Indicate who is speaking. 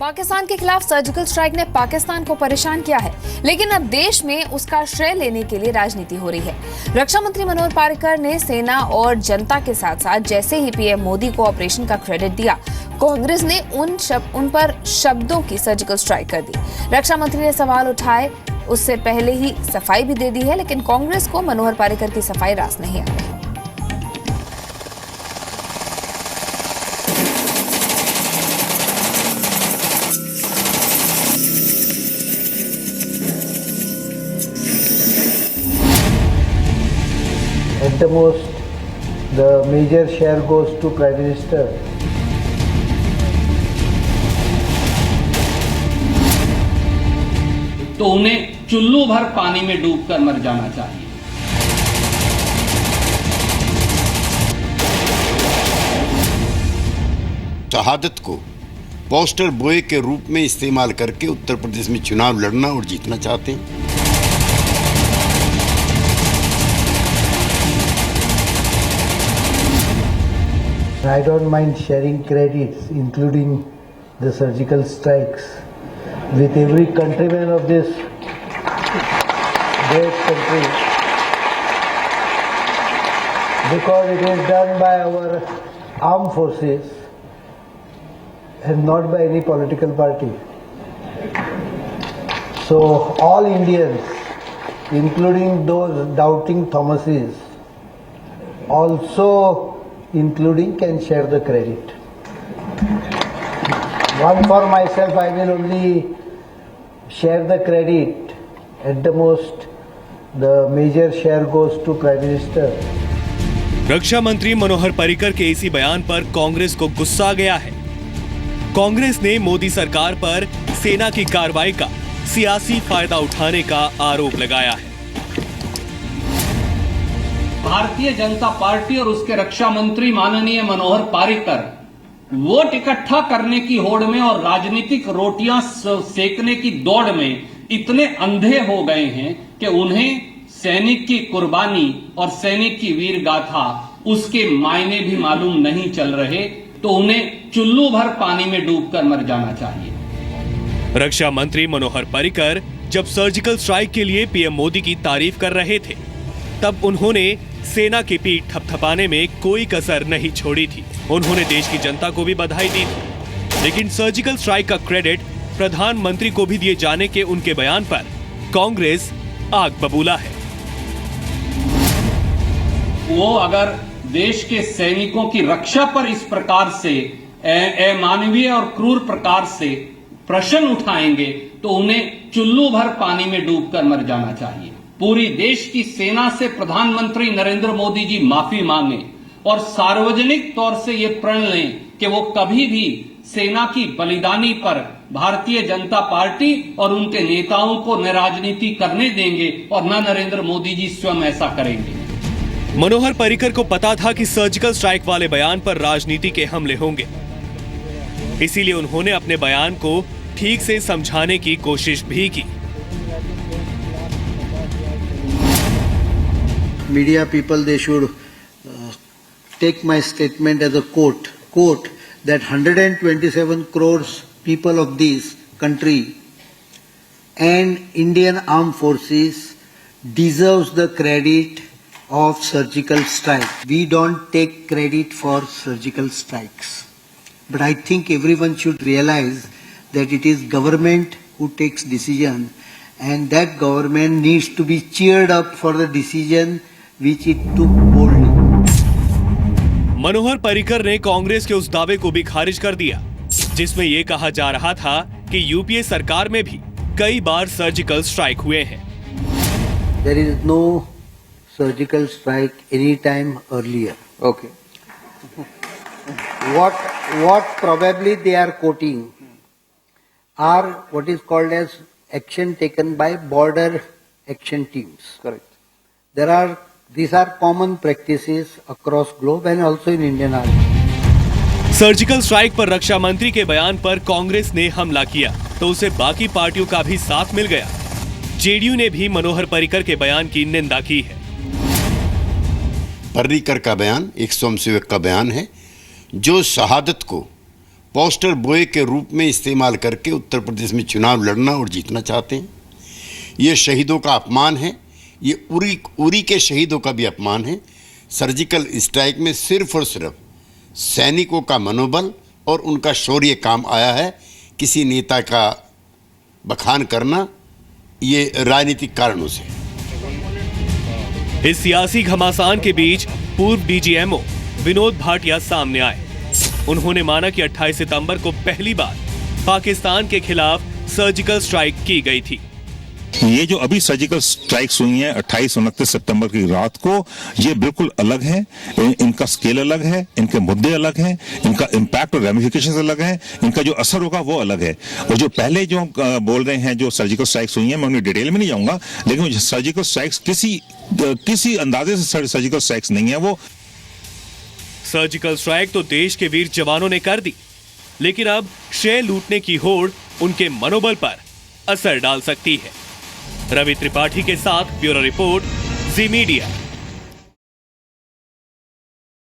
Speaker 1: पाकिस्तान के खिलाफ surgical strike ने पाकिस्तान को परेशान किया है, लेकिन अब देश में उसका श्रेय लेने के लिए राजनीति हो रही है। रक्षा मंत्री मनोहर पर्रिकर ने सेना और जनता के साथ साथ जैसे ही पीएम मोदी को ऑपरेशन का क्रेडिट दिया, कांग्रेस ने उन पर शब्दों की सर्जिकल स्ट्राइक कर दी। रक्षा मंत्री ने सवाल उठाए, उससे पहले ही सफाई भी दे दी है, लेकिन कांग्रेस को मनोहर पर्रिकर की सफाई रास नहीं आ रही।
Speaker 2: At the most, the major share goes to Prime Minister.
Speaker 3: तो उन्हें चुल्लू भर पानी में डूबकर मर जाना चाहिए।
Speaker 4: शहादत को पोस्टर बॉय के रूप में इस्तेमाल करके उत्तर प्रदेश में चुनाव लड़ना और जीतना चाहते हैं।
Speaker 2: I don't mind sharing credits, including the surgical strikes, with every countryman of this great country, because it is done by our armed forces and not by any political party. So all Indians, including those doubting Thomases, also including can share the credit. One for myself, I will only share the credit. At the most, the major share goes to Prime Minister.
Speaker 5: रक्षा मंत्री मनोहर पर्रिकर के इसी बयान पर कांग्रेस को गुस्सा आ गया है। कांग्रेस ने मोदी सरकार पर सेना की कार्रवाई का सियासी फायदा उठाने का आरोप लगाया है।
Speaker 3: भारतीय जनता पार्टी और उसके रक्षा मंत्री माननीय मनोहर पर्रिकर वोट इकट्ठा करने की होड़ में और राजनीतिक रोटियां सेकने की दौड़ में इतने अंधे हो गए हैं कि उन्हें सैनिक की कुर्बानी और सैनिक की वीर गाथा उसके मायने भी मालूम नहीं चल रहे, तो उन्हें चुल्लू भर पानी में डूबकर मर जाना चाहिए।
Speaker 5: रक्षा मंत्री मनोहर पर्रिकर जब सर्जिकल स्ट्राइक के लिए पीएम मोदी की तारीफ कर रहे थे, तब उन्होंने सेना की पीठ थपथपाने में कोई कसर नहीं छोड़ी थी। उन्होंने देश की जनता को भी बधाई दी थी, लेकिन सर्जिकल स्ट्राइक का क्रेडिट प्रधानमंत्री को भी दिए जाने के उनके बयान पर कांग्रेस आग बबूला है।
Speaker 3: वो अगर देश के सैनिकों की रक्षा पर इस प्रकार से अमानवीय और क्रूर प्रकार से प्रश्न उठाएंगे, तो उन्हें चुल्लू भर पानी में डूबकर मर जाना चाहिए। पूरी देश की सेना से प्रधानमंत्री नरेंद्र मोदी जी माफी मांगे और सार्वजनिक तौर से ये प्रण लें कि वो कभी भी सेना की बलिदानी पर भारतीय जनता पार्टी और उनके नेताओं को न राजनीति करने देंगे और न नरेंद्र मोदी जी स्वयं ऐसा करेंगे।
Speaker 5: मनोहर पर्रिकर को पता था कि सर्जिकल स्ट्राइक वाले बयान पर राजनीति के हमले होंगे, इसीलिए उन्होंने अपने बयान को ठीक से समझाने की कोशिश भी की।
Speaker 2: Media people, they should take my statement as a quote that 127 crores people of this country and Indian armed forces deserves the credit of surgical strike. We don't take credit for surgical strikes, but I think everyone should realize that it is government who takes decision, and that government needs to be cheered up for the decision which it took boldly.
Speaker 5: Manohar Parrikar ने कांग्रेस के उस दावे को भी खारिज कर दिया, जिसमें यह कहा जा रहा था कि यूपीए सरकार में भी कई बार सर्जिकल स्ट्राइक हुए हैं।
Speaker 2: There is no surgical strike any time earlier. Okay. What probably they are quoting are what is called as action taken by border action teams. Correct. These are common practices across globe and also in Indian Army.
Speaker 5: Surgical strike पर रक्षा मंत्री के बयान पर कांग्रेस ने हमला किया, तो उसे बाकी पार्टियों का भी साथ मिल गया। जेडीयू ने भी मनोहर पर्रिकर के बयान की निंदा की है।
Speaker 4: पर्रिकर का बयान एक स्वयंसेवक का बयान है, जो शहादत को पोस्टर बॉय के रूप में इस्तेमाल करके उत्तर प्रदेश में चुनाव लड़ना और जीतना चाहते हैं। ये शहीदों का अपमान है, ये उरी के शहीदों का भी अपमान है। सर्जिकल स्ट्राइक में सिर्फ और सिर्फ सैनिकों का मनोबल और उनका शौर्य काम आया है। किसी नेता का बखान करना ये राजनीतिक कारणों से।
Speaker 5: इस सियासी घमासान के बीच पूर्व डीजीएमओ विनोद भाटिया सामने आए। उन्होंने माना कि 28 सितंबर को पहली बार पाकिस्तान के खिलाफ सर्जिकल स्ट्राइक की गई थी।
Speaker 6: ये जो अभी सर्जिकल स्ट्राइक्स हुई हैं 28-29 सितंबर की रात को, ये बिल्कुल अलग है। इनका स्केल अलग है, इनके मुद्दे अलग हैं, इनका इम्पैक्ट और रेमिफिकेशन अलग है, इनका जो असर होगा वो अलग है। और जो पहले जो बोल रहे हैं जो सर्जिकल स्ट्राइक्स हुई हैं, मैं उन्हें डिटेल में नहीं जाऊंगा, लेकिन सर्जिकल स्ट्राइक्स किसी अंदाजे से सर्जिकल स्ट्राइक्स नहीं है। वो
Speaker 5: सर्जिकल स्ट्राइक तो देश के वीर जवानों ने कर दी, लेकिन अब श्रेय लूटने की होड़ उनके मनोबल पर असर डाल सकती है। रवि त्रिपाठी के साथ ब्यूरो रिपोर्ट, जी मीडिया।